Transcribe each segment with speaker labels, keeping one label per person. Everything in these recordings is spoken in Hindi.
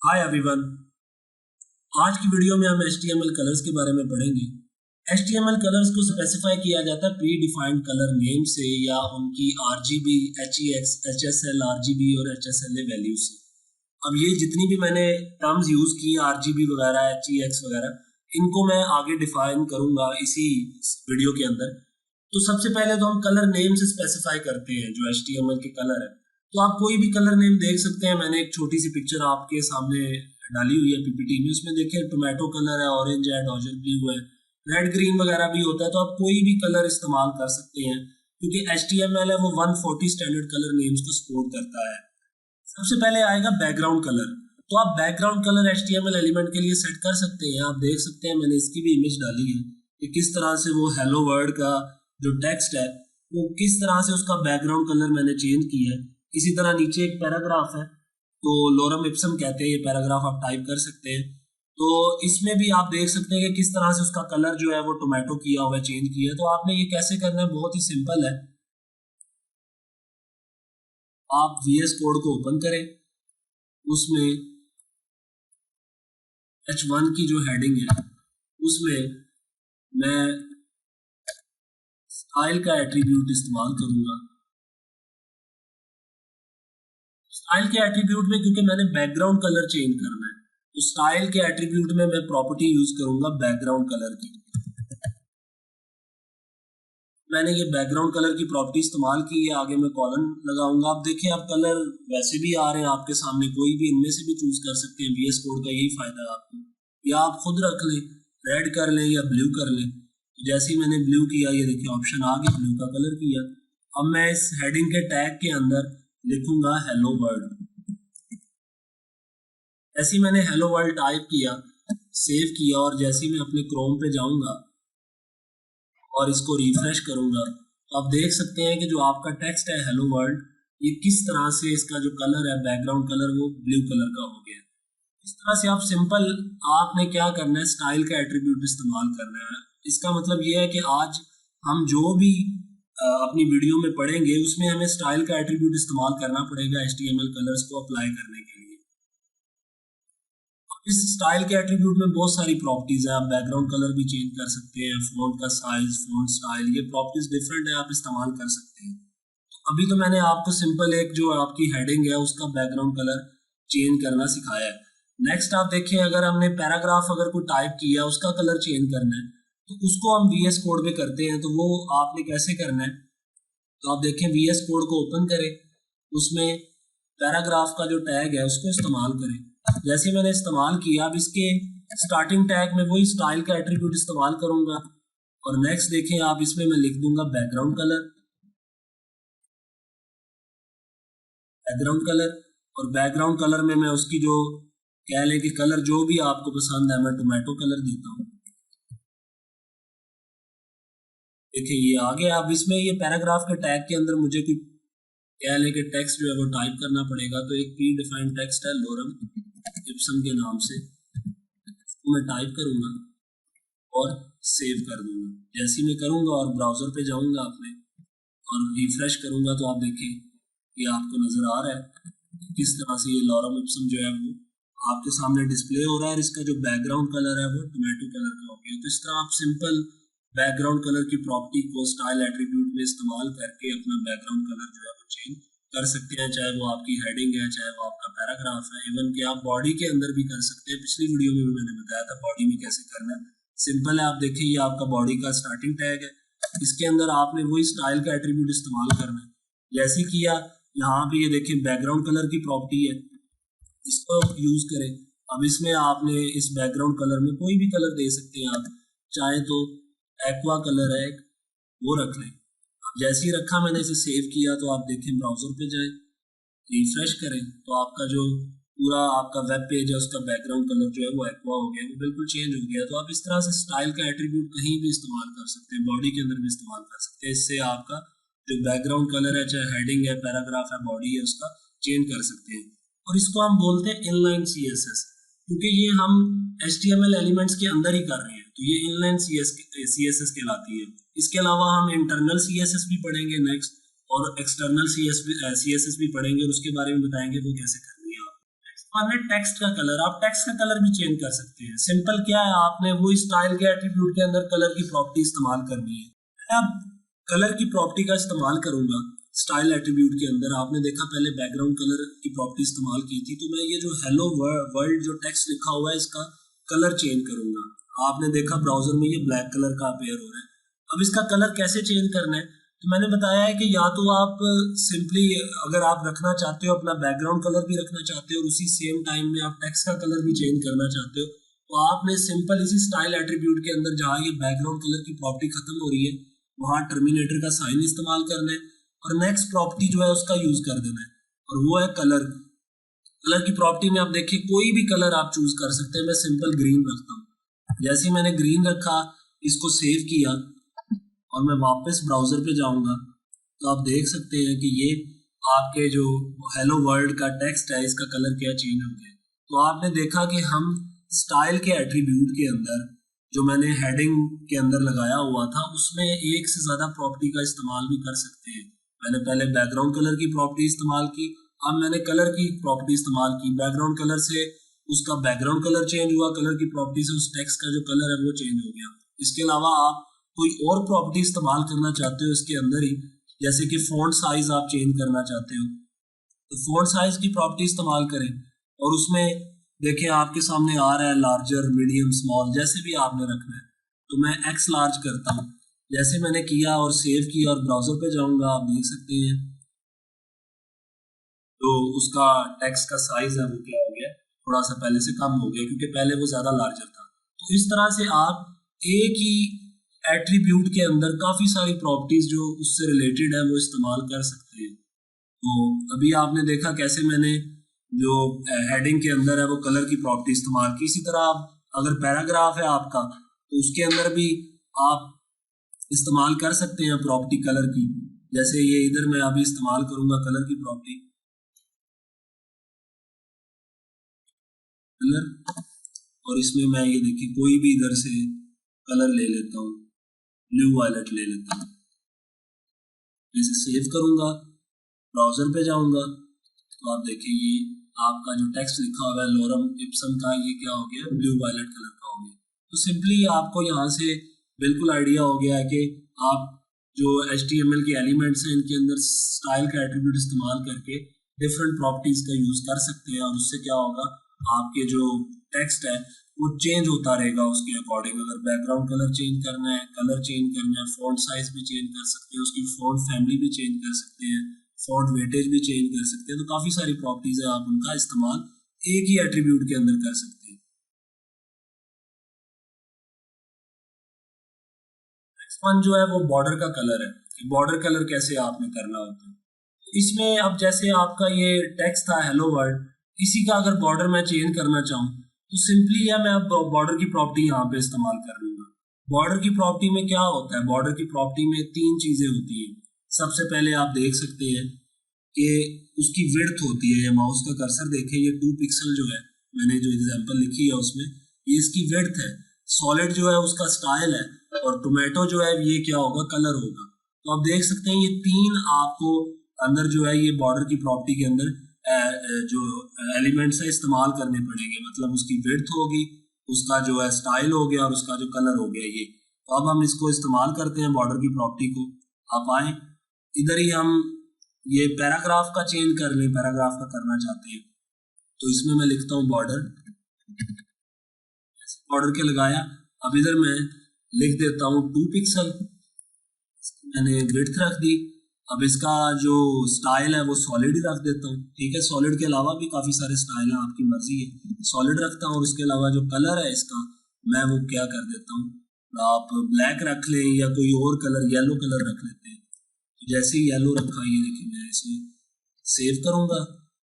Speaker 1: Hi everyone. आज की वीडियो में हम HTML कलर्स के बारे में पढ़ेंगे। HTML कलर्स को स्पेसिफाई किया जाता है प्री डिफाइंड कलर नेम से या उनकी RGB, HEX, HSL, RGB और HSLA वैल्यू से। अब ये जितनी भी मैंने टर्म्स यूज की RGB वगैरह, HEX वगैरह, इनको मैं आगे डिफाइन करूंगा इसी वीडियो के अंदर। तो सबसे पहले तो हम कलर नेम से स्पेसिफाई करते हैं जो HTML के कलर है। तो आप कोई भी कलर नेम देख सकते हैं। मैंने एक छोटी सी पिक्चर आपके सामने डाली हुई है PPT में। उसमें देखिए टोमेटो कलर है, ऑरेंज है, डॉजर ब्लू है, रेड ग्रीन वगैरह भी होता है। तो आप कोई भी कलर इस्तेमाल कर सकते हैं क्योंकि HTML है वो 140 स्टैंडर्ड कलर नेम्स को सपोर्ट करता है। सबसे पहले आएगा बैकग्राउंड कलर। तो आप बैकग्राउंड कलर HTML एलिमेंट के लिए सेट कर सकते हैं। आप देख सकते हैं मैंने इसकी भी इमेज डाली है कि किस तरह से वो हेलो वर्ल्ड का जो टेक्स्ट है वो किस तरह से उसका बैकग्राउंड कलर मैंने चेंज किया है। इसी तरह नीचे एक पैराग्राफ है, तो लोरम इप्सम कहते हैं, ये पैराग्राफ आप टाइप कर सकते हैं। तो इसमें भी आप देख सकते हैं कि किस तरह से उसका कलर जो है वो टोमेटो किया हुआ है, चेंज किया है। तो आपने ये कैसे करना है, बहुत ही सिंपल है। आप VS कोड को ओपन करें, उसमें H1 की जो हेडिंग है उसमें मैं स्टाइल का एट्रीब्यूट इस्तेमाल करूंगा। स्टाइल के एट्रीब्यूट में क्योंकि मैंने बैकग्राउंड कलर चेंज करना है, तो स्टाइल के एट्रीब्यूट में मैं प्रॉपर्टी यूज करूंगा बैकग्राउंड कलर की। मैंने ये बैकग्राउंड कलर की प्रॉपर्टी इस्तेमाल की है। आगे मैं कॉलन लगाऊंगा। आप देखिए आप कलर वैसे भी आ रहे हैं आपके सामने, कोई भी इनमें से भी चूज कर सकते हैं। VS कोड का यही फायदा है आपको, या आप खुद रख लें, रेड कर लें या ब्लू कर लें। तो जैसे ही मैंने ब्लू किया, ये देखिए ऑप्शन आ गया, ब्लू का कलर किया। अब मैं इस हेडिंग के टैग के अंदर लिखूंगा हेलो वर्ल्ड। जैसे ही मैंने हेलो वर्ल्ड टाइप किया, सेव किया, और जैसे ही मैं अपने क्रोम पे जाऊंगा और इसको रिफ्रेश करूंगा, तो आप देख सकते हैं कि जो आपका टेक्स्ट है हेलो वर्ल्ड, ये किस तरह से इसका जो कलर है बैकग्राउंड कलर वो ब्लू कलर का हो गया। इस तरह से आप सिंपल, आपने क्या करना है, स्टाइल का एट्रीब्यूट इस्तेमाल करना है। इसका मतलब ये है कि आज हम जो भी अपनी वीडियो में पढ़ेंगे उसमें हमें स्टाइल का एट्रीब्यूट इस्तेमाल करना पड़ेगा HTML कलर्स को अप्लाई करने के लिए। इस स्टाइल के एट्रीब्यूट में बहुत सारी प्रॉपर्टीज है। आप बैकग्राउंड कलर भी चेंज कर सकते हैं, फ़ॉन्ट का साइज, फ़ॉन्ट स्टाइल, ये प्रॉपर्टीज डिफरेंट है, आप इस्तेमाल कर सकते हैं। तो अभी तो मैंने आपको सिंपल एक जो आपकी हेडिंग है उसका बैकग्राउंड कलर चेंज करना सिखाया है। नेक्स्ट आप देखिए, अगर हमने पैराग्राफ अगर कोई टाइप किया उसका कलर चेंज करना है, तो उसको हम VS कोड में करते हैं। तो वो आपने कैसे करना है, तो आप देखें VS कोड को ओपन करें, उसमें पैराग्राफ का जो टैग है उसको इस्तेमाल करें। जैसे मैंने इस्तेमाल किया, अब इसके स्टार्टिंग टैग में वही स्टाइल का एट्रीब्यूट इस्तेमाल करूंगा। और नेक्स्ट देखें आप, इसमें मैं लिख दूंगा बैकग्राउंड कलर, बैकग्राउंड कलर। और बैकग्राउंड कलर में मैं उसकी जो कह लें कि कलर जो भी आपको पसंद है, मैं टोमेटो कलर देता हूँ। देखिए ये आ गया। अब इसमें ये पैराग्राफ के टैग के अंदर मुझे कोई कह लें कि टेक्स्ट जो है वो टाइप करना पड़ेगा। तो एक प्री डिफाइंड टेक्स्ट है लोरम इप्सम के नाम से, तो मैं टाइप करूंगा और सेव कर दूंगा। जैसे ही मैं करूंगा और ब्राउजर पे जाऊंगा अपने और रिफ्रेश करूंगा, तो आप देखिए ये आपको नजर आ रहा है किस तरह से ये लोरम इप्सम जो है वो आपके सामने डिस्प्ले हो रहा है। और इसका जो बैकग्राउंड कलर है वो टोमेटो कलर का हो गया। तो इस तरह आप सिंपल बैकग्राउंड कलर की प्रॉपर्टी को स्टाइल एट्रीब्यूट में इस्तेमाल करके अपना बैकग्राउंड कलर जो है वो चेंज कर सकते हैं, चाहे वो आपकी हेडिंग है, चाहे वो आपका पैराग्राफ है, इवन कि आप बॉडी के अंदर भी कर सकते हैं। पिछली वीडियो में भी मैंने बताया था बॉडी में कैसे करना है। सिंपल है, आप देखिए ये आपका बॉडी का स्टार्टिंग टैग है, इसके अंदर आपने वही स्टाइल का एट्रीब्यूट इस्तेमाल करना है। जैसे किया, यहाँ पे ये देखिए बैकग्राउंड कलर की प्रॉपर्टी है, इसको यूज करें। अब इसमें आपने इस बैकग्राउंड कलर में कोई भी कलर दे सकते हैं आप, चाहे तो एक्वा कलर है वो रख लें। अब जैसे ही रखा, मैंने इसे सेव किया, तो आप देखें ब्राउजर पे जाए, रिफ्रेश करें, तो आपका जो पूरा आपका वेब पेज है उसका बैकग्राउंड कलर जो है वो एक्वा हो गया, वो बिल्कुल चेंज हो गया। तो आप इस तरह से स्टाइल का एट्रीब्यूट कहीं भी इस्तेमाल कर सकते हैं, बॉडी के अंदर भी इस्तेमाल कर सकते हैं। इससे आपका जो बैकग्राउंड कलर है, चाहे हेडिंग है, पैराग्राफ है, बॉडी है, उसका चेंज कर सकते हैं। और इसको हम बोलते हैं इनलाइन CSS, क्योंकि ये हम HTML एलिमेंट्स के अंदर ही कर रहे हैं, तो ये इनलाइन CSS कहलाती है। इसके अलावा हम इंटरनल CSS भी पढ़ेंगे नेक्स्ट, और एक्सटर्नल CSS भी पढ़ेंगे, और उसके बारे में बताएंगे वो कैसे करनी है। हमने टेक्स्ट का कलर, आप टेक्स्ट का कलर भी चेंज कर सकते हैं। सिंपल क्या है, आपने वो स्टाइल के एट्रीब्यूट के अंदर कलर की प्रॉपर्टी इस्तेमाल करनी है। अब कलर की प्रॉपर्टी का इस्तेमाल करूंगा स्टाइल एट्रीब्यूट के अंदर। आपने देखा पहले बैकग्राउंड कलर की प्रॉपर्टी इस्तेमाल की थी, तो मैं ये जो हेलो वर्ल्ड जो टेक्स्ट लिखा हुआ है इसका कलर चेंज करूंगा। आपने देखा ब्राउजर में ये ब्लैक कलर का अपीयर हो रहा है। अब इसका कलर कैसे चेंज करना है, तो मैंने बताया है कि या तो आप सिंपली अगर आप रखना चाहते हो अपना बैकग्राउंड कलर भी रखना चाहते हो और उसी सेम टाइम में आप टेक्स्ट का कलर भी चेंज करना चाहते हो, तो आपने सिंपल इसी स्टाइल एट्रीब्यूट के अंदर जहाँ ये बैकग्राउंड कलर की प्रॉपर्टी खत्म हो रही है वहाँ टर्मिनेटर का साइन इस्तेमाल करना है और नेक्स्ट प्रॉपर्टी जो है उसका यूज कर देना है, और वो है कलर। कलर की प्रॉपर्टी में आप देखिए कोई भी कलर आप चूज कर सकते हैं। मैं सिंपल ग्रीन रखता हूँ। जैसे ही मैंने ग्रीन रखा, इसको सेव किया और मैं वापस ब्राउजर पे जाऊंगा, तो आप देख सकते हैं कि ये आपके जो हेलो वर्ल्ड का टेक्स्ट है इसका कलर क्या चेंज हो गया। तो आपने देखा कि हम स्टाइल के एट्रीब्यूट के अंदर जो मैंने हेडिंग के अंदर लगाया हुआ था उसमें एक से ज़्यादा प्रॉपर्टी का इस्तेमाल भी कर सकते हैं। मैंने पहले बैकग्राउंड कलर की प्रॉपर्टी इस्तेमाल की, अब मैंने कलर की प्रॉपर्टी इस्तेमाल की। बैकग्राउंड कलर से उसका बैकग्राउंड कलर चेंज हुआ, कलर की प्रॉपर्टी से उस टेक्स्ट का जो कलर है वो चेंज हो गया। इसके अलावा आप कोई और प्रॉपर्टी इस्तेमाल करना चाहते हो इसके अंदर ही, जैसे कि फ़ॉन्ट साइज आप चेंज करना चाहते हो, तो फ़ॉन्ट साइज की प्रॉपर्टी इस्तेमाल करें और उसमें देखिए आपके सामने आ रहा है लार्जर, मीडियम, स्मॉल, जैसे भी आपने रखना है। तो मैं एक्स लार्ज करता हूँ। जैसे मैंने किया और सेव किया और ब्राउजर पे जाऊंगा, आप देख सकते हैं तो उसका टेक्स्ट का साइज है वो क्या हो गया, थोड़ा सा पहले से कम हो गया क्योंकि पहले वो ज़्यादा लार्जर था। तो इस तरह से आप एक ही एट्रीब्यूट के अंदर काफ़ी सारी प्रॉपर्टीज जो उससे रिलेटेड है वो इस्तेमाल कर सकते हैं। तो अभी आपने देखा कैसे मैंने जो हेडिंग के अंदर है वो कलर की प्रॉपर्टी इस्तेमाल की। इसी तरह आप अगर पैराग्राफ है आपका तो उसके अंदर भी आप इस्तेमाल कर सकते हैं प्रॉपर्टी कलर की। जैसे ये इधर मैं अभी इस्तेमाल करूंगा कलर की प्रॉपर्टी, कलर, और इसमें मैं ये देखिए कोई भी इधर से कलर ले लेता हूँ, ब्लू वायलेट ले लेता हूँ। इसे सेव करूंगा, ब्राउजर पे जाऊंगा, तो आप देखिए ये आपका जो टेक्स्ट लिखा हुआ है लोरम इप्सम का, ये क्या हो गया, ब्लू वायलेट कलर का हो गया। तो सिंपली आपको यहाँ से बिल्कुल आइडिया हो गया है कि आप जो HTML के एलिमेंट्स हैं इनके अंदर स्टाइल का एट्रीब्यूट इस्तेमाल करके डिफरेंट प्रॉपर्टीज का यूज कर सकते हैं, और उससे क्या होगा आपके जो टेक्स्ट है वो चेंज होता रहेगा उसके अकॉर्डिंग। अगर बैकग्राउंड कलर चेंज करना है, कलर चेंज करना है, फ़ॉन्ट साइज भी चेंज कर सकते हैं, उसकी फ़ॉन्ट फैमिली भी चेंज कर सकते हैं, फ़ॉन्ट वेटेज भी चेंज कर सकते हैं। तो काफ़ी सारी प्रॉपर्टीज है, आप उनका इस्तेमाल एक ही एट्रीब्यूट के अंदर कर सकते हैं। नेक्स्ट वन जो है वो बॉर्डर का कलर है। बॉर्डर कलर कैसे आपने करना होता है इसमें, अब जैसे आपका ये टेक्स्ट था हेलो वर्ल्ड, इसी का अगर बॉर्डर मैं चेंज करना चाहूँ तो सिंपली है मैं अब बॉर्डर की प्रॉपर्टी यहाँ पे इस्तेमाल कर लूंगा। बॉर्डर की प्रॉपर्टी में क्या होता है, बॉर्डर की प्रॉपर्टी में तीन चीजें होती हैं। सबसे पहले आप देख सकते हैं कि उसकी विड्थ होती है, या माउस का कर्सर देखें, ये 2 पिक्सल जो है मैंने जो एग्जांपल लिखी है उसमें ये इसकी विड्थ है। सॉलिड जो है उसका स्टाइल है, और टोमेटो जो है ये क्या होगा, कलर होगा। तो आप देख सकते हैं ये तीन आपको अंदर जो है ये बॉर्डर की प्रॉपर्टी के अंदर जो एलिमेंट्स है इस्तेमाल करने पड़ेंगे। मतलब उसकी विड्थ होगी, उसका जो है स्टाइल हो गया, और उसका जो कलर हो गया ये। तो अब हम इसको इस्तेमाल करते हैं बॉर्डर की प्रॉपर्टी को। आप आए इधर ही, हम ये पैराग्राफ का चेंज कर लें, पैराग्राफ का करना चाहते हैं तो इसमें मैं लिखता हूँ बॉर्डर, बॉर्डर के लगाया। अब इधर मैं लिख देता हूँ 2 पिक्सल, मैंने विड्थ रख दी। अब इसका जो स्टाइल है वो सॉलिड ही रख देता हूँ, ठीक है। सॉलिड के अलावा भी काफ़ी सारे स्टाइल हैं, आपकी मर्जी है। सॉलिड रखता हूँ, और इसके अलावा जो कलर है इसका मैं वो क्या कर देता हूँ, आप ब्लैक रख लें या कोई और कलर, येलो कलर रख लेते हैं। जैसे ही येलो रखा, ये देखिए मैं इसे सेव करूँगा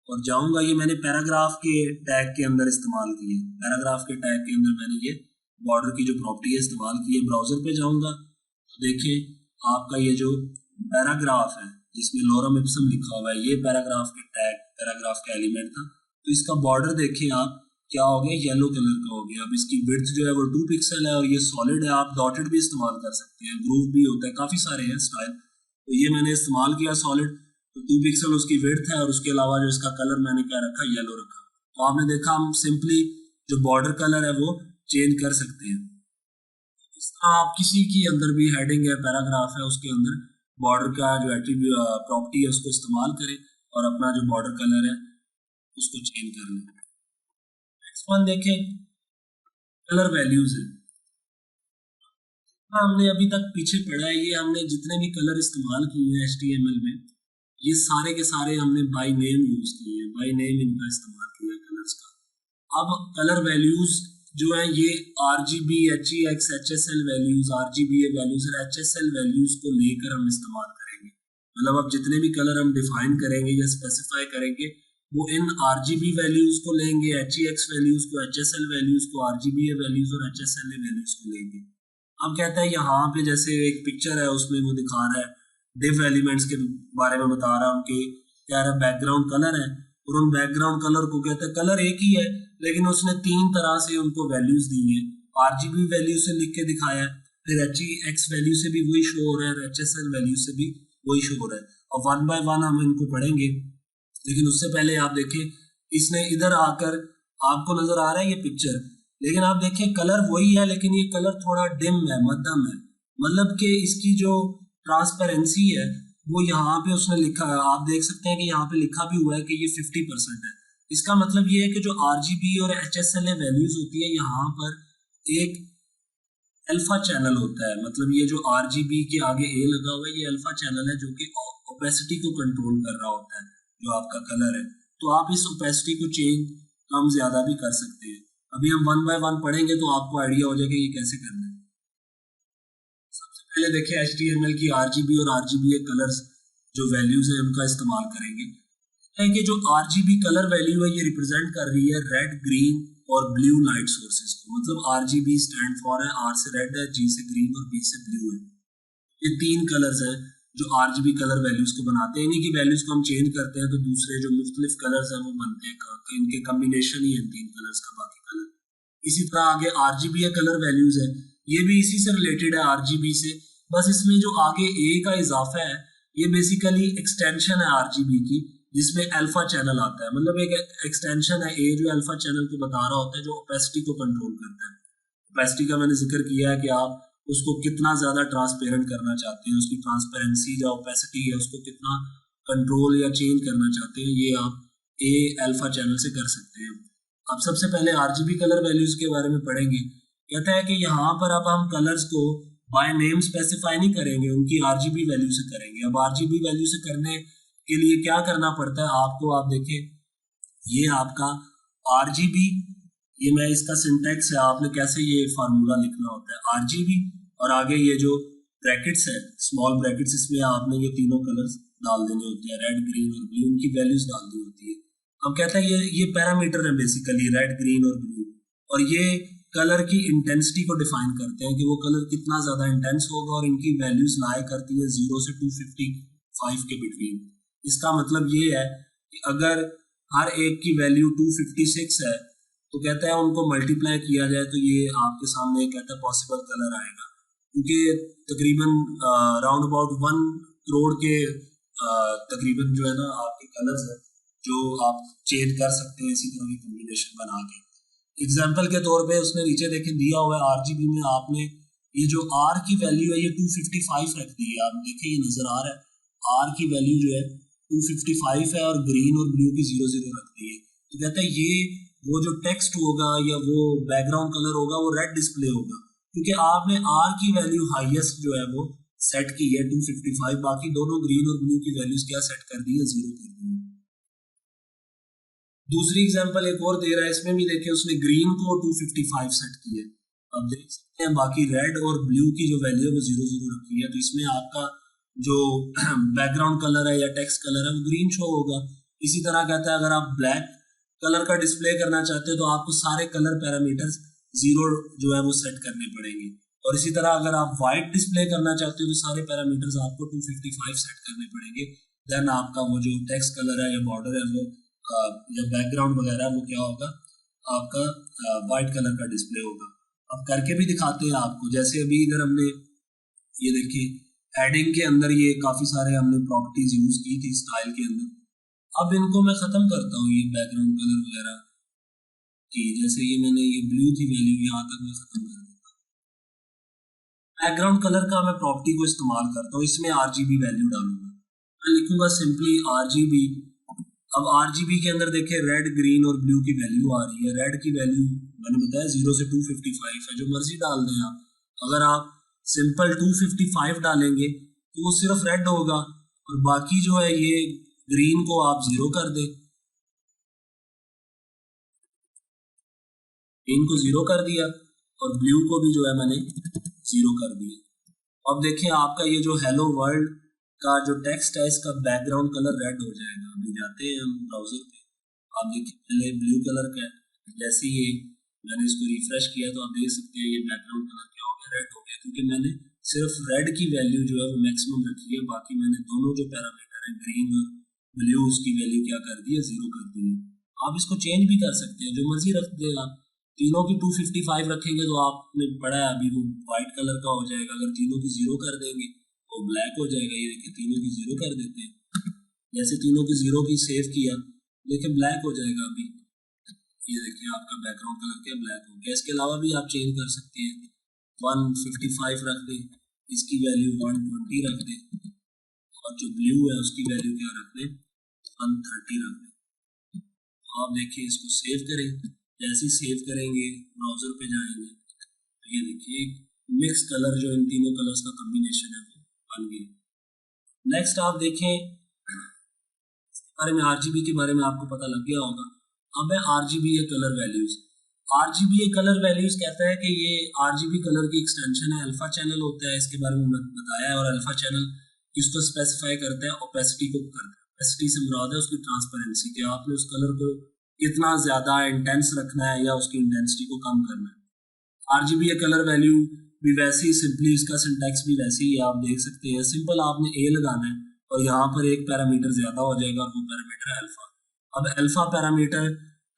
Speaker 1: और जाऊँगा, ये मैंने पैराग्राफ के टैग के अंदर इस्तेमाल किए। पैराग्राफ के टैग के अंदर मैंने ये बॉर्डर की जो प्रॉपर्टी है इस्तेमाल की है। ब्राउजर पे जाऊँगा तो देखिए आपका ये जो पैराग्राफ है जिसमें लोरम इप्सम लिखा हुआ है, ये पैराग्राफ के टैग, पैराग्राफ का एलिमेंट था। तो इसका बॉर्डर देखिए आप क्या हो गया, येलो कलर का हो गया। अब इसकी विड्थ जो है वो 2 पिक्सल है, और ये सॉलिड है। आप डॉटेड भी इस्तेमाल कर सकते हैं, ग्रूव भी होता है, काफ़ी सारे हैं स्टाइल। तो ये मैंने इस्तेमाल किया सॉलिड, तो 2 पिक्सल उसकी विड्थ है, और उसके अलावा जो इसका कलर मैंने क्या रखा, येलो रखा। तो आपने देखा हम सिंपली जो बॉर्डर कलर है वो चेंज कर सकते हैं। इस तरह आप किसी के अंदर भी हेडिंग है, पैराग्राफ है, उसके अंदर बॉर्डर का जो एट्रीब्यूट प्रॉपर्टी है उसको इस्तेमाल करें और अपना जो बॉर्डर कलर है उसको चेंज कर लें। नेक्स्ट वन देखें, कलर वैल्यूज है। हमने अभी तक पीछे पढ़ा है, ये हमने जितने भी कलर इस्तेमाल किए हैं HTML में, ये सारे के सारे हमने बाय नेम यूज किए हैं, बाय नेम इनका इस्तेमाल किया है कलर्स का। अब कलर वैल्यूज जो है ये RGB, HEX, HSL values, RGBA values और HSL वैल्यूज को लेकर हम इस्तेमाल करेंगे। मतलब अब जितने भी कलर हम डिफाइन करेंगे या स्पेसिफाई करेंगे वो इन RGB वैल्यूज को लेंगे, HEX वैल्यूज को, HSL वैल्यूज को, RGBA वैल्यूज और HSL वैल्यूज को लेंगे। अब कहता है यहाँ पे जैसे एक पिक्चर है उसमें वो दिखा रहा है डिव एलिमेंट्स के बारे में बता रहा हूँ कि क्या रहा बैकग्राउंड कलर है और उन बैकग्राउंड कलर को कहता है कलर एक ही है लेकिन उसने 3 तरह से उनको वैल्यूज दी हैं। RGB वैल्यू से लिख के दिखाया है, फिर HEX वैल्यू से भी वही शो हो रहा है और HSL वैल्यू से भी वही शो हो रहा है। और 1 बाय 1 हम इनको पढ़ेंगे, लेकिन उससे पहले आप देखें इसने इधर आकर आपको नजर आ रहा है ये पिक्चर, लेकिन आप देखिए कलर वही है लेकिन ये कलर थोड़ा डिम है, मध्यम है। मतलब कि इसकी जो ट्रांसपेरेंसी है वो यहाँ पे उसने लिखा है, आप देख सकते हैं कि यहाँ पे लिखा भी हुआ है कि ये 50% है। इसका मतलब ये है कि जो RGB और HSL वैल्यूज होती है यहाँ पर एक अल्फा चैनल होता है। मतलब ये जो RGB के आगे A लगा हुआ है ये अल्फा चैनल है जो कि ओपेसिटी को कंट्रोल कर रहा होता है जो आपका कलर है। तो आप इस ओपेसिटी को चेंज कम ज्यादा भी कर सकते हैं। अभी हम 1 बाय 1 पढ़ेंगे तो आपको आइडिया हो जाएगा ये कैसे करना है। सबसे पहले देखिए HTML की RGB और RGBA कलर्स जो वैल्यूज है उनका इस्तेमाल करेंगे। है कि जो RGB कलर वैल्यू है ये रिप्रेजेंट कर रही है रेड, ग्रीन और ब्लू लाइट सोर्सेज को। मतलब RGB स्टैंड फॉर है R से रेड है, G से ग्रीन और B से ब्लू है। ये 3 कलर्स हैं जो RGB कलर वैल्यूज को बनाते हैं। इन्हीं की वैल्यूज को हम चेंज करते हैं तो दूसरे जो मुख्तलिफ कलर्स हैं वो बनते हैं, इनके कम्बिनेशन ही है 3 कलर्स का बाकी कलर। इसी तरह आगे RGBA कलर वैल्यूज है, ये भी इसी से रिलेटेड है RGB से, बस इसमें जो आगे A का इजाफा है ये बेसिकली एक्सटेंशन है RGB की जिसमें अल्फा चैनल आता है। मतलब एक एक्सटेंशन है A जो अल्फा चैनल को बता रहा होता है जो ओपेसिटी को कंट्रोल करता है। ओपेसिटी का मैंने जिक्र किया है कि आप उसको कितना ज्यादा ट्रांसपेरेंट करना चाहते हैं, उसकी ट्रांसपेरेंसी या ओपेसिटी है उसको कितना कंट्रोल या चेंज करना चाहते हैं, ये आप A अल्फा चैनल से कर सकते हैं। अब सबसे पहले RGB कलर वैल्यूज के बारे में पढ़ेंगे। कहता है कि यहाँ पर अब हम कलर्स को बाय नेम स्पेसिफाई नहीं करेंगे, उनकी RGB वैल्यू से करेंगे। अब RGB वैल्यू से करने के लिए क्या करना पड़ता है आपको, आप देखिए ये आपका RGB, ये मैं इसका सिंटैक्स है, आपने कैसे ये फार्मूला लिखना होता है RGB और आगे ये जो ब्रैकेट्स है स्मॉल ब्रैकेट्स, इसमें आपने ये तीनों कलर्स डाल देने होते हैं, रेड, ग्रीन और ब्लू, उनकी वैल्यूज डालनी होती है। अब कहता है ये पैरामीटर है बेसिकली रेड, ग्रीन और ब्लू, और ये कलर की इंटेंसिटी को डिफाइन करते हैं कि वो कलर कितना ज्यादा इंटेंस होगा और इनकी वैल्यूज लाया करती है 0 से 255 के बिटवीन। इसका मतलब ये है कि अगर हर एक की वैल्यू 256 है तो कहता है उनको मल्टीप्लाई किया जाए तो ये आपके सामने कहता है पॉसिबल कलर आएगा, क्योंकि तकरीबन राउंड अबाउट 1 करोड़ के तकरीबन जो है ना आपके कलर्स है जो आप चेंज कर सकते हैं इसी तरह की कॉम्बिनेशन बना के। एग्जाम्पल के तौर पे उसने नीचे देखें दिया हुआ है RGB में आपने ये जो R की वैल्यू है ये 255 रख दी है। आप देखें ये नजर आ रहा है R की वैल्यू जो है 255 है और ग्रीन और ब्लू की 00 रख दी है। तो कहता है ये वो जो टेक्स्ट होगा या वो बैकग्राउंड कलर होगा वो रेड डिस्प्ले होगा, क्योंकि आपने R की वैल्यू हाईएस्ट जो है वो सेट की है 255, बाकी दोनों ग्रीन और ब्लू की वैल्यूज क्या सेट कर दी है, 0 कर दी है। दूसरी एग्जांपल एक और दे रहा है, इसमें भी देखिए उसने ग्रीन को 255 सेट की है। अब देख सकते हैं बाकी रेड और ब्लू की जो वैल्यू है वो 00 रखी है। तो इसमें आपका जो बैकग्राउंड कलर है या टेक्स्ट कलर है वो ग्रीन शो होगा। इसी तरह कहता है अगर आप ब्लैक कलर का डिस्प्ले करना चाहते हो तो आपको सारे कलर पैरामीटर्स 0 जो है वो सेट करने पड़ेंगे। और इसी तरह अगर आप व्हाइट डिस्प्ले करना चाहते हो तो सारे पैरामीटर्स आपको 255 सेट करने पड़ेंगे। देन आपका वो जो टेक्स्ट कलर है या बॉर्डर है वो या बैकग्राउंड वगैरह वो क्या होगा आपका वाइट कलर का डिस्प्ले होगा। अब करके भी दिखाते हैं आपको, जैसे अभी इधर हमने ये देखिए हेडिंग के अंदर ये काफी सारे हमने प्रॉपर्टीज यूज की थी स्टाइल के अंदर। अब इनको मैं खत्म करता हूँ ये बैकग्राउंड कलर वगैरह कि जैसे ये मैंने ये ब्लू थी वैल्यू, यहाँ तक मैं खत्म कर देता हूँ। बैकग्राउंड कलर का मैं प्रॉपर्टी को इस्तेमाल करता हूँ, इसमें RGB वैल्यू डालूंगा। मैं लिखूंगा सिंपली RGB। अब RGB के अंदर देखिए रेड, ग्रीन और ब्लू की वैल्यू आ रही है। रेड की वैल्यू मैंने बताया 0 से 255 है, जो मर्जी डाल दें आप। अगर आप सिंपल 255 डालेंगे तो वो सिर्फ रेड होगा, और बाकी जो है ये ग्रीन को आप 0 कर दें, ग्रीन को 0 कर दिया और ब्लू को भी जो है मैंने 0 कर दिया। अब देखिए आपका ये जो हेलो वर्ल्ड का जो टेक्स्ट है इसका बैकग्राउंड कलर रेड हो जाएगा। अभी जाते हैं हम ब्राउजर पे, आप देखिए पहले ब्लू कलर का है, जैसे ही मैंने इसको रिफ्रेश किया तो आप देख सकते हैं ये बैकग्राउंड कलर क्या हो गया, रेड हो गया, क्योंकि मैंने सिर्फ रेड की वैल्यू जो है वो मैक्सिमम रखी है। बाकी मैंने दोनों जो पैरामीटर है ग्रीन और ब्लू उसकी वैल्यू क्या कर दी है, 0 कर दी है। आप इसको चेंज भी कर सकते हैं, जो मर्जी रख दे आप। तीनों की 255 रखेंगे तो आपने पढ़ा है अभी वो व्हाइट कलर का हो जाएगा। अगर तीनों की 0 कर देंगे वो ब्लैक हो जाएगा। ये देखिए तीनों की 0 कर देते हैं, जैसे तीनों की 0 की सेव किया, देखिए ब्लैक हो जाएगा। अभी ये देखिए आपका बैकग्राउंड कलर क्या ब्लैक हो गया। इसके अलावा भी आप चेंज कर सकते हैं, 155 रख दें, इसकी वैल्यू 120 रख दें, और जो ब्लू है उसकी वैल्यू क्या रख दें, 130 रख दें। आप देखिए इसको सेव करें, जैसे ही सेव करेंगे ब्राउजर पे जाएंगे तो ये देखिए मिक्स कलर जो इन तीनों कलर्स का कॉम्बिनेशन है वो बन गया। नेक्स्ट आप देखें बारे में, RGB के बारे में आपको पता लग गया होगा। अब है RGBA colour values. RGBA colour values कहता है कि ये RGB कलर की एक्सटेंशन है, अल्फा चैनल होता है, इसके बारे में बताया है। और अल्फा चैनल किसको स्पेसिफाई करता है, ओपेसिटी को करता है। ओपेसिटी से मुराद है उसकी ट्रांसपेरेंसी, कि आपने उस कलर को कितना ज्यादा इंटेंस रखना है या उसकी इंटेंसिटी को कम करना है। RGBA कलर वैल्यू भी वैसे ही, सिंपली इसका सिंटैक्स भी वैसे ही है, आप देख सकते हैं। सिंपल आपने A लगाना है और यहाँ पर एक पैरामीटर ज्यादा हो जाएगा और वो पैरामीटर है अल्फा। अब अल्फा पैरामीटर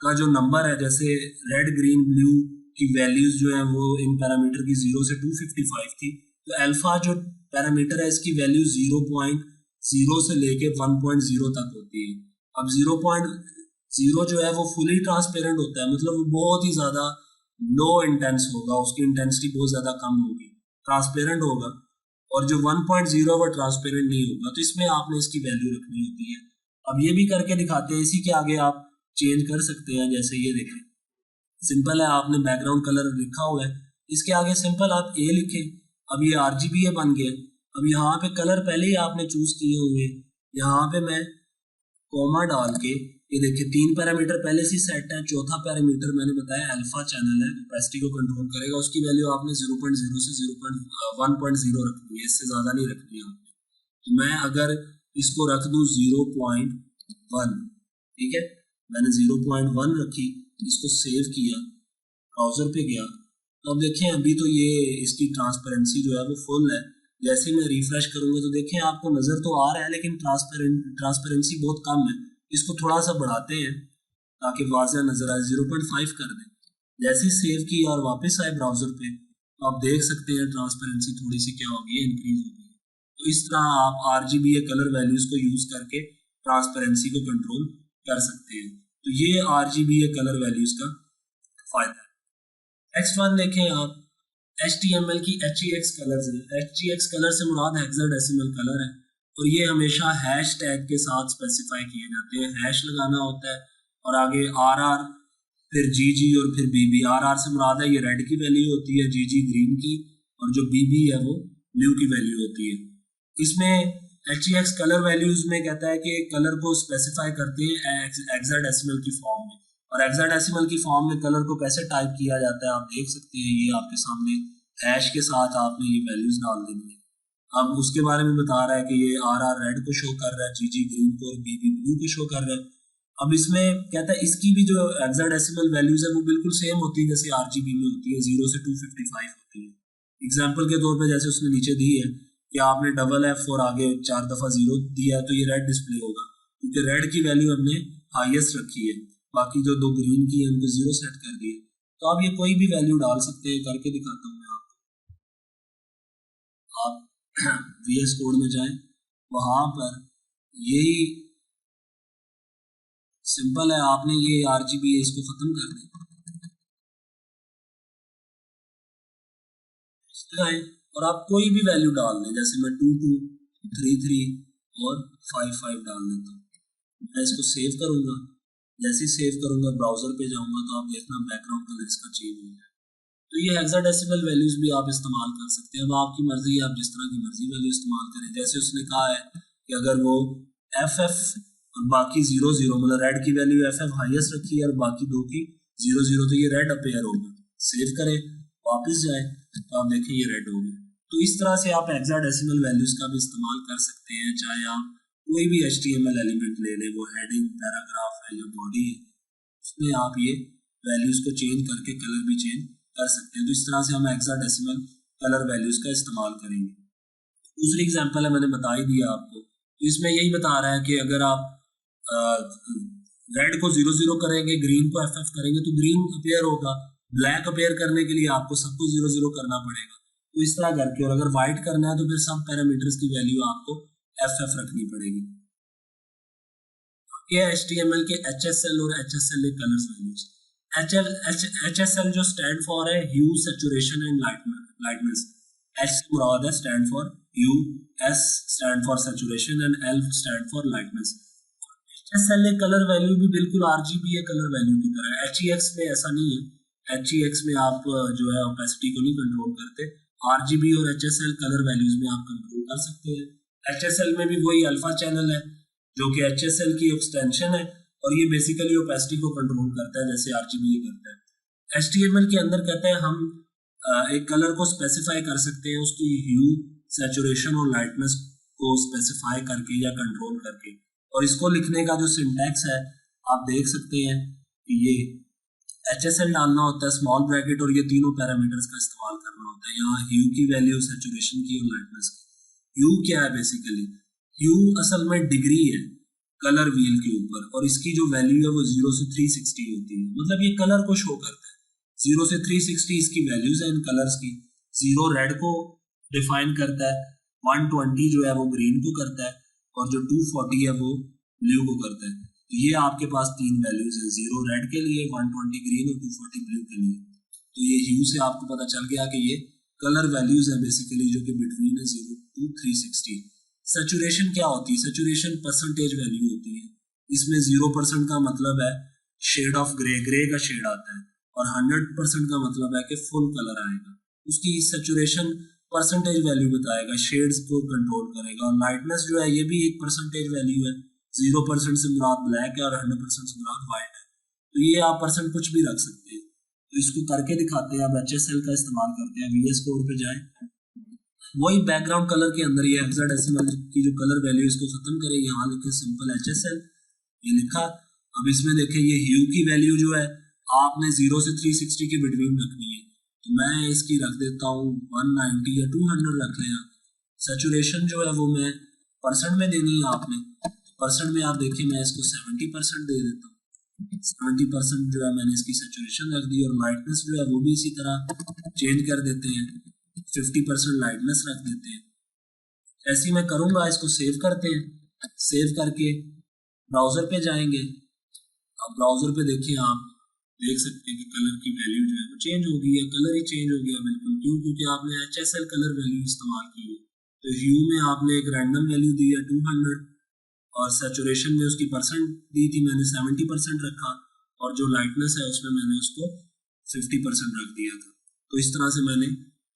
Speaker 1: का जो नंबर है, जैसे रेड, ग्रीन, ब्लू की वैल्यूज जो है वो इन पैरामीटर की 0 से 255 थी, तो अल्फा जो पैरामीटर है इसकी वैल्यू 0.0 से लेके 1.0 तक होती है। अब 0.0 जो है वो फुली ट्रांसपेरेंट होता है, मतलब वो बहुत ही ज्यादा लो इंटेंस होगा, उसकी इंटेंसिटी बहुत ज्यादा कम होगी, ट्रांसपेरेंट होगा। और जो 1.0 वो ट्रांसपेरेंट नहीं होगा, तो इसमें आपने इसकी वैल्यू रखनी होती है। अब ये भी करके दिखाते हैं, इसी के आगे आप चेंज कर सकते हैं। जैसे ये देखें सिंपल है, आपने बैकग्राउंड कलर लिखा हुआ है, इसके आगे सिंपल आप A लिखें। अब ये RGBA बन गया। अब यहाँ पे कलर पहले ही आपने चूज किए हुए, यहाँ पे मैं कोमा डाल के, ये देखिए 3 पैरामीटर पहले से सेट है। चौथा पैरामीटर मैंने बताया अल्फा चैनल है, ओपेसिटी को कंट्रोल करेगा, उसकी वैल्यू आपने 0.0 से 1.0 रखनी है, इससे ज्यादा नहीं रखनी है आपने। तो मैं अगर इसको रख दूं 0.1, ठीक है, मैंने 0.1 रखी, इसको सेव किया, ब्राउजर पे गया, तो अब देखें अभी तो ये इसकी ट्रांसपेरेंसी जो है वो फुल है। जैसे मैं रिफ्रेश करूंगा तो देखें आपको नजर तो आ रहा है, लेकिन ट्रांसपेरेंसी बहुत कम है। इसको थोड़ा सा बढ़ाते हैं ताकि वाज़ह नजर आए, 0.5 कर दें। जैसे ही सेव की और वापस आए ब्राउजर पे, तो आप देख सकते हैं ट्रांसपेरेंसी थोड़ी सी क्या होगी, इंक्रीज होगी। तो इस तरह आप RGBA कलर वैल्यूज को यूज करके ट्रांसपेरेंसी को कंट्रोल कर सकते हैं। तो ये RGBA कलर वैल्यूज का फायदा है। नेक्स्ट वन देखें आप, HTML की HEX कलर्स है। HEX कलर से मुराद हेक्साडेसिमल कलर है, और ये हमेशा हैश टैग के साथ स्पेसिफाई किए जाते हैं। हैश लगाना होता है और आगे RR, फिर GG और फिर BB। RR से मुराद है ये रेड की वैल्यू होती है, GG ग्रीन की, और जो BB है वो ब्लू की वैल्यू होती है। इसमें HEX कलर वैल्यूज में कहता है कि कलर को स्पेसिफाई करते हैं हेक्साडेसिमल की फॉर्म में। और हेक्साडेसिमल की फॉर्म में कलर को कैसे टाइप किया जाता है आप देख सकते हैं, ये आपके सामने हैश के साथ आपने ये वैल्यूज डाल देनी है। अब उसके बारे में बता रहा है कि ये RR रेड को शो कर रहा है, GG ग्रीन को और BB ब्लू को शो कर रहा है। अब इसमें कहता है इसकी भी जो हेक्साडेसिमल वैल्यूज है वो बिल्कुल सेम होती है जैसे RGB में होती है, 0 से 255 होती है। एग्जाम्पल के तौर पर जैसे उसने नीचे दी है कि आपने डबल F और आगे 4 दफा 0 दिया है तो ये रेड डिस्प्ले होगा, क्योंकि रेड की वैल्यू हमने हाईएस्ट रखी है, बाकी जो 2 ग्रीन की है उनको 0 सेट कर दिए। तो आप ये कोई भी वैल्यू डाल सकते हैं, करके दिखाता हूँ मैं आपको। आप VS कोड में जाएं, वहां पर यही सिंपल है, आपने ये RGBA इसको खत्म कर दें, लगाएं और आप कोई भी वैल्यू डाल दें, जैसे मैं 22, 33 और 55 डाल देता हूँ। मैं इसको सेव करूँगा, जैसे ही सेव करूँगा ब्राउजर पे जाऊँगा तो आप देखना बैकग्राउंड कलर इसका चेंज हो गया। तो ये हेक्साडेसिमल वैल्यूज भी आप इस्तेमाल कर सकते हैं। अब आपकी मर्जी है, आप जिस तरह की मर्जी वैल्यू इस्तेमाल करें। जैसे उसने कहा है कि अगर वो FF और बाकी 00 मतलब रेड की वैल्यू FF हाईएस्ट रखी है और बाकी दो की 00, तो ये रेड अपेयर होगा। सेव करें, वापस जाए तो आप देखें ये रेड हो गया। तो इस तरह से आप हेक्साडेसिमल वैल्यूज का भी इस्तेमाल कर सकते हैं। चाहे आप कोई भी HTML एलिमेंट ले लें, वो हेडिंग, पैराग्राफ है या बॉडी है, उसमें आप ये वैल्यूज को चेंज करके कलर भी चेंज कर सकते हैं। तो इस तरह से हम हेक्साडेसिमल कलर वैल्यूज का इस्तेमाल करेंगे। दूसरी एग्जांपल है, मैंने बता ही दिया आपको। तो इसमें यही बता रहा है कि अगर आप रेड को 00 करेंगे, ग्रीन को FF करेंगे तो ग्रीन अपेयर होगा। ब्लैक अपेयर करने के लिए आपको सबको 00 करना पड़ेगा। तो इस तरह करके, और अगर व्हाइट करना है तो फिर सब पैरामीटर्स की वैल्यू आपको FF रखनी पड़ेगी। ये HTML के HSL और HSLA कलर्स वैल्यूज। HSL जो स्टैंड फॉर है hue, saturation and lightness. H से मुराद है stand for hue, S stand for saturation and L stand for lightness. HSLA colour value भी बिल्कुल RGBA कलर वैल्यू की तरह है। HEX में ऐसा नहीं है। HEX में आप जो है ओपेसिटी को नहीं कंट्रोल करते। RGB और HSL कलर वैल्यूज में आप कंट्रोल कर सकते हैं। HSL में भी वही अल्फा चैनल है जो कि HSL की एक्सटेंशन है, और ये बेसिकली ओपेसिटी को कंट्रोल करता है जैसे RGBA करता है। HTML के अंदर कहते हैं हम एक कलर को स्पेसिफाई कर सकते हैं उसकी ह्यू, सैचुरेशन और लाइटनेस को स्पेसिफाई करके या कंट्रोल करके। और इसको लिखने का जो सिंटैक्स है आप देख सकते हैं कि ये HSL डालना होता है स्मॉल ब्रैकेट, और ये तीनों पैरामीटर्स का इस्तेमाल करना होता है। यहाँ ह्यू की वैल्यू, सैचुरेशन की और लाइटनेस की। ह्यू क्या है बेसिकली? ह्यू असल में डिग्री है कलर व्हील के ऊपर, और इसकी जो वैल्यू है वो 0 से 360 होती है। मतलब ये कलर को शो करता है। 0 से 360 इसकी वैल्यूज है इन कलर्स की। 0 रेड को डिफाइन करता है, 120 जो है वो ग्रीन को करता है, और जो 240 है वो ब्लू को करता है। तो ये आपके पास तीन वैल्यूज है, 0 रेड के लिए, 120 ग्रीन और 240 ब्लू के लिए। तो ये ह्यू से आपको पता चल गया कि ये कलर वैल्यूज है बेसिकली, जो कि बिटवीन है 0 to 360। सैचुरेशन क्या होती है? सैचुरेशन परसेंटेज वैल्यू होती है। इसमें 0% का मतलब है शेड ऑफ ग्रे, ग्रे का शेड आता है, और 100% का मतलब है कि फुल कलर आएगा। उसकी सैचुरेशन परसेंटेज वैल्यू बताएगा, शेड्स को कंट्रोल करेगा। और लाइटनेस जो है ये भी एक परसेंटेज वैल्यू है। 0% से मुराद ब्लैक है और 100% से मुराद व्हाइट है। तो ये आप परसेंट कुछ भी रख सकते हैं। तो इसको करके दिखाते हैं। अब HSL का इस्तेमाल करते हैं। VS कोड पे जाएं, वही बैकग्राउंड कलर के अंदर ये हेक्साडेसिमल की जो कलर वैल्यू इसको खत्म करें, यहाँ लिखे सिंपल HSL, ये लिखा। अब इसमें देखें ये ह्यू की वैल्यू जो है आपने 0 से 360 के बिटवीन रखनी है। तो मैं इसकी रख देता हूँ 190 या 200 रख लें। सैचुरेशन जो है वो मैं परसेंट में देनी है आपने। परसेंट में आप देखिए मैं इसको 70% दे देता हूँ। 70% जो है मैंने इसकी सैचुरेशन रख दी, और लाइटनेस जो है वो भी इसी तरह चेंज कर देते हैं, 50% लाइटनेस रख देते हैं। ऐसे ही मैं करूंगा, इसको सेव करते हैं। सेव करके ब्राउजर पे जाएंगे। अब ब्राउजर पे देखिए, आप देख सकते हैं कि कलर की वैल्यू जो है वो चेंज हो गई है। कलर ही चेंज हो गया बिल्कुल। क्यों? क्योंकि आपने HSL कलर वैल्यू इस्तेमाल की है। तो ह्यू में आपने एक रैंडम वैल्यू दी है 200, और सैचुरेशन में उसकी परसेंट दी थी मैंने 70% रखा, और जो लाइटनेस है उसमें मैंने उसको 50% रख दिया था। तो इस तरह से मैंने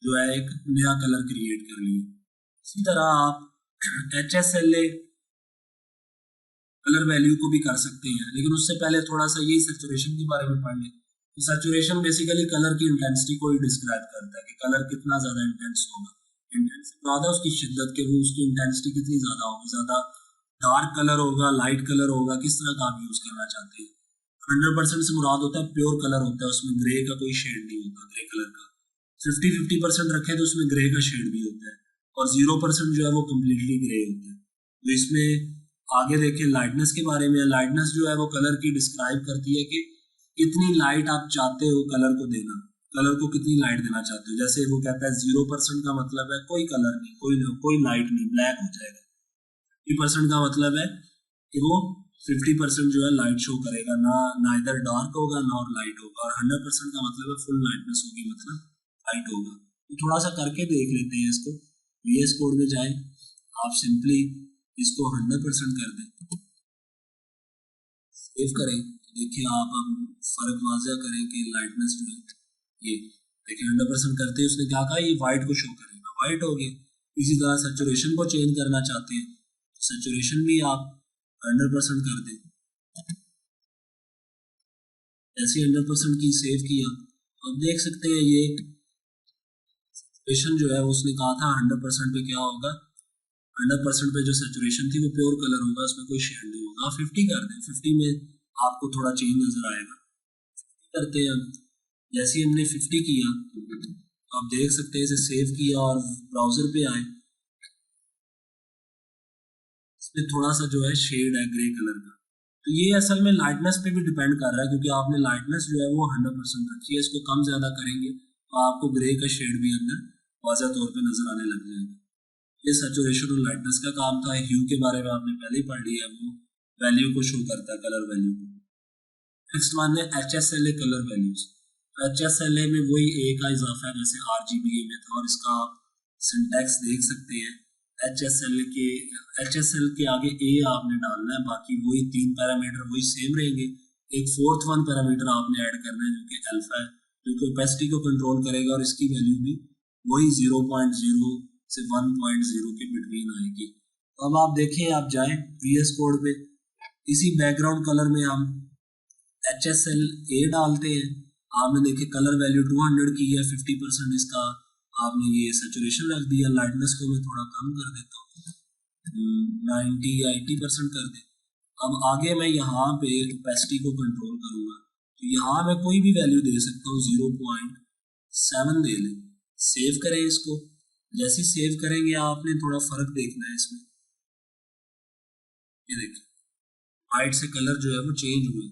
Speaker 1: जो है एक नया कलर क्रिएट कर लिया। इसी तरह आप HSLA कलर वैल्यू को भी कर सकते हैं, लेकिन उससे पहले थोड़ा सा यही सैचुरेशन के बारे में पढ़ लें। तो सैचुरेशन बेसिकली कलर की इंटेंसिटी को ही डिस्क्राइब करता है कि कलर कितना ज़्यादा इंटेंस होगा। इंटेंस ज़्यादा उसकी शिद्दत के, वो उसकी इंटेंसिटी कितनी ज़्यादा होगी। ज़्यादा डार्क कलर होगा, लाइट कलर होगा, किस तरह का आप यूज़ करना चाहते हैं। 100% से मुराद होता है प्योर कलर होता है, उसमें ग्रे का कोई शेड नहीं होता, ग्रे कलर का। 50-50% रखें तो उसमें ग्रे का शेड भी होता है, और 0% जो है वो कम्प्लीटली ग्रे होता है। तो इसमें आगे देखें लाइटनेस के बारे में। लाइटनेस जो है वो कलर की डिस्क्राइब करती है कि कितनी लाइट आप चाहते हो कलर को देना, कलर को कितनी लाइट देना चाहते हो। जैसे वो कहता है 0% का मतलब है कोई कलर नहीं, कोई लाइट नहीं, ब्लैक हो जाएगा। 50% का मतलब है कि वो 50% जो है लाइट शो करेगा, ना इधर डार्क होगा ना और लाइट होगा। और 100% का मतलब है फुल लाइटनेस होगी, मतलब लाइट होगा। तो थोड़ा सा करके देख लेते हैं इसको। VS कोड में जाएं, आप सिंपली इसको 100% कर दें, सेव करें। देखिए आप अब फर्क वाज़ा करें कि लाइटनेस जो है ये देखिए 100% करते हैं उसने क्या कहा, ये वाइट को शो करेगा, वाइट हो गया। इसी तरह सेचुरेशन को चेंज करना चाहते हैं, सेचुरेशन भी आप 100% कर दें। ऐसे 100% की सेव किया, अब देख सकते हैं ये सेचुरेशन जो है उसने कहा था 100% पे क्या होगा, 100% पे जो सेचुरेशन थी वो प्योर कलर होगा, उसमें कोई शेड नहीं होगा। आप 50 कर दें, 50 में आपको थोड़ा चेंज नजर आएगा। करते हैं, जैसे ही हमने 50 किया तो आप देख सकते हैं इसे सेव किया और ब्राउजर पे आए, इसमें थोड़ा सा जो है शेड है ग्रे कलर का। तो ये असल में लाइटनेस पे भी डिपेंड कर रहा है, क्योंकि आपने लाइटनेस जो है वो 100% रखी है। इसको कम ज़्यादा करेंगे तो आपको ग्रे का शेड भी अंदर वाज़ह तौर पे नज़र आने लग जाएगा। ये सैचुरेशन और लाइटनेस का काम था। ह्यू के बारे में आपने पहले ही पढ़ लिया है, वो वैल्यू को शो करता है, कलर वैल्यू को। नेक्स्ट मान लें HSLA कलर वैल्यूज। HSLA में वही ए का इजाफा है जैसे RGBA में था, और इसका आप सिंटैक्स देख सकते हैं। HSL के आगे ए आपने डालना है, बाकी वही 3 पैरामीटर वही सेम रहेंगे। एक फोर्थ वन पैरामीटर आपने ऐड करना है जो कि अल्फा है, जो कि ओपेसिटी को कंट्रोल करेगा, और इसकी वैल्यू भी वही 0.0 से 1.0 के बिटवीन आएगी। अब आप देखें, आप जाएं VS कोड पे, इसी बैकग्राउंड कलर में हम HSLA डालते हैं। आपने देखे कलर वैल्यू 200 की है, 50% इसका आपने ये सेचुरेशन रख दिया। लाइटनेस को मैं थोड़ा कम कर देता हूँ, 90 या 80% कर दे। अब आगे मैं यहाँ पे ओपेसिटी को कंट्रोल करूँगा, तो यहाँ मैं कोई भी वैल्यू दे सकता हूँ, 0.7 दे लें। सेव करें इसको, जैसे सेव करेंगे आपने थोड़ा फर्क देखना है इसमें। ये देखिए वाइट से कलर जो है वो चेंज हुए,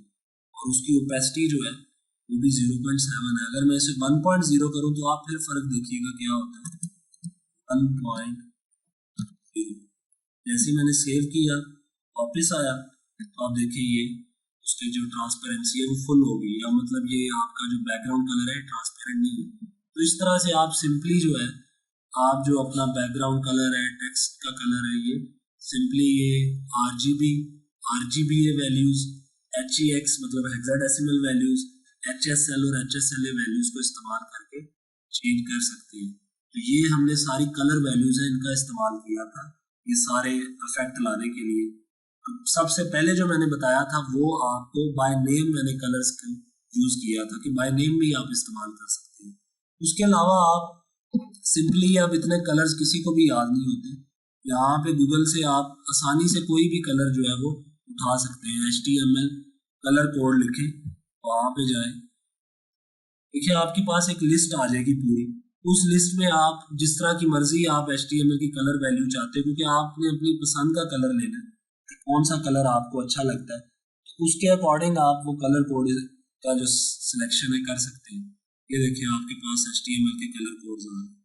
Speaker 1: और उसकी ओपेसिटी जो है वो भी 0.7 है। अगर मैं इसे 1.0 करूँ तो आप फिर फर्क देखिएगा क्या होता है, 1.0। जैसे मैंने सेव किया, वापस आया, तो आप देखिए ये उसकी जो ट्रांसपेरेंसी है वो फुल हो गई, या मतलब ये आपका जो बैकग्राउंड कलर है ट्रांसपेरेंट नहीं है। तो इस तरह से आप सिंपली जो है, आप जो अपना बैकग्राउंड कलर है, टेक्स्ट का कलर है, ये सिंपली ये RGBA वैल्यूज, HEX मतलब हेक्साडेसिमल वैल्यूज, HSL और HSLA वैल्यूज को इस्तेमाल करके चेंज कर सकते हैं। तो ये हमने सारी कलर वैल्यूज है इनका इस्तेमाल किया था ये सारे इफेक्ट लाने के लिए। तो सबसे पहले जो मैंने बताया था वो आपको बाय नेम मैंने कलर्स को यूज किया था कि बाय नेम भी आप इस्तेमाल कर सकते हैं। उसके अलावा आप सिंपली अब इतने कलर्स किसी को भी याद नहीं होते, यहाँ पे गूगल से आप आसानी से कोई भी कलर जो है वो उठा सकते हैं। HTML कलर कोड लिखें, वहाँ पे जाएं, देखिए आपके पास एक लिस्ट आ जाएगी पूरी। उस लिस्ट में आप जिस तरह की मर्जी आप HTML की कलर वैल्यू चाहते हो, क्योंकि आपने अपनी पसंद का कलर लेना है, कौन सा कलर आपको अच्छा लगता है, तो उसके अकॉर्डिंग आप वो कलर कोड का जो सिलेक्शन है कर सकते हैं। ये देखिए आपके पास HTML के कलर कोड्स आ रहे हैं।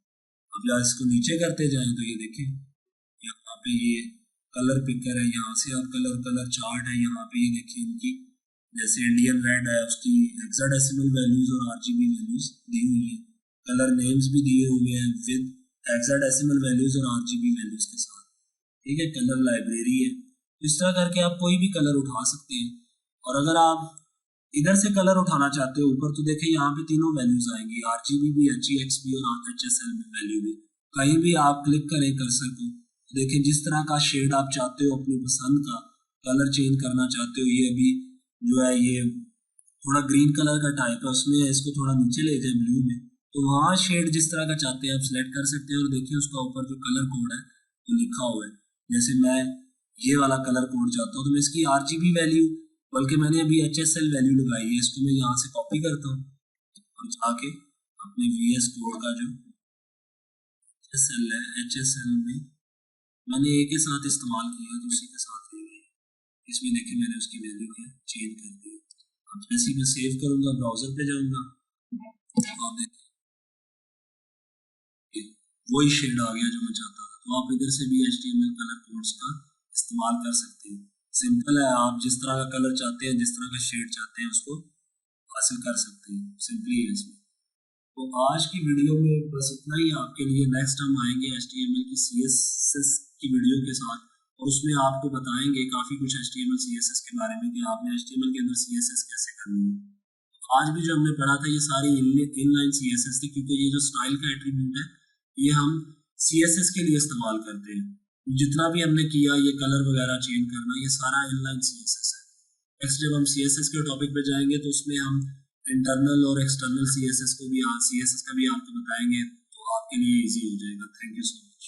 Speaker 1: अब जब इसको नीचे करते जाएं तो ये देखिए यहाँ पे ये कलर पिकर है, यहाँ से आप कलर चार्ट है, यहाँ पे ये देखिए इनकी जैसे इंडियन रेड है उसकी हेक्साडेसिमल वैल्यूज और RGB वैल्यूज दी हुई है। कलर नेम्स भी दिए हुए हैं विद हेक्साडेसिमल वैल्यूज और RGB वैल्यूज के साथ। ठीक है, कलर लाइब्रेरी है। इस तरह करके आप कोई भी कलर उठा सकते हैं। और अगर आप इधर से कलर उठाना चाहते हो ऊपर, तो देखिए यहाँ पे तीनों वैल्यूज आएंगी, RGB भी, HEX भी और HSL वैल्यू भी। कहीं भी आप क्लिक करें कर्सर को, तो देखिए जिस तरह का शेड आप चाहते हो, अपनी पसंद का कलर चेंज करना चाहते हो, ये अभी जो है ये थोड़ा ग्रीन कलर का टाइप है, उसमें इसको थोड़ा नीचे ले जाए ब्लू में, तो वहाँ शेड जिस तरह का चाहते हैं आप सिलेक्ट कर सकते हैं। और देखिए उसका ऊपर जो कलर कोड है वो लिखा हुआ है। जैसे मैं ये वाला कलर कोड चाहता हूँ तो मैं इसकी RGB वैल्यू, बल्कि मैंने अभी HSL वैल्यू लगाई है, इसको मैं यहाँ से कॉपी करता हूँ और जाके अपने VS कोड का जो HSL है, HSL में मैंने A के साथ इस्तेमाल किया तो उसी के साथ ले गई। इसमें देखिए मैंने उसकी वैल्यू क्या चेंज कर दी। अब जैसे ही मैं सेव करूंगा, ब्राउजर पे जाऊंगा, आप देखिए वही शेड आ गया जो मैं चाहता था। तो आप इधर से भी HTML कलर कोड्स का इस्तेमाल कर सकते हैं। सिंपल है, आप जिस तरह का कलर चाहते हैं, जिस तरह का शेड चाहते हैं, उसको हासिल कर सकते हैं। सिंपली है इसमें। तो आज की वीडियो में बस इतना ही आपके लिए। नेक्स्ट हम आएंगे HTML की CSS की वीडियो के साथ, और उसमें आपको बताएंगे काफ़ी कुछ HTML CSS के बारे में कि आपने HTML के अंदर CSS कैसे करनी है। आज भी जो हमने पढ़ा था ये सारी इनलाइन CSS थी, क्योंकि ये जो स्टाइल का एट्रीब्यूट है ये हम CSS के लिए इस्तेमाल करते हैं। जितना भी हमने किया ये कलर वगैरह चेंज करना, ये सारा इनलाइन CSS है। नेक्स्ट जब हम CSS के टॉपिक पे जाएंगे तो उसमें हम इंटरनल और एक्सटर्नल CSS का भी आपको बताएंगे, तो आपके लिए इजी हो जाएगा। Thank you so much.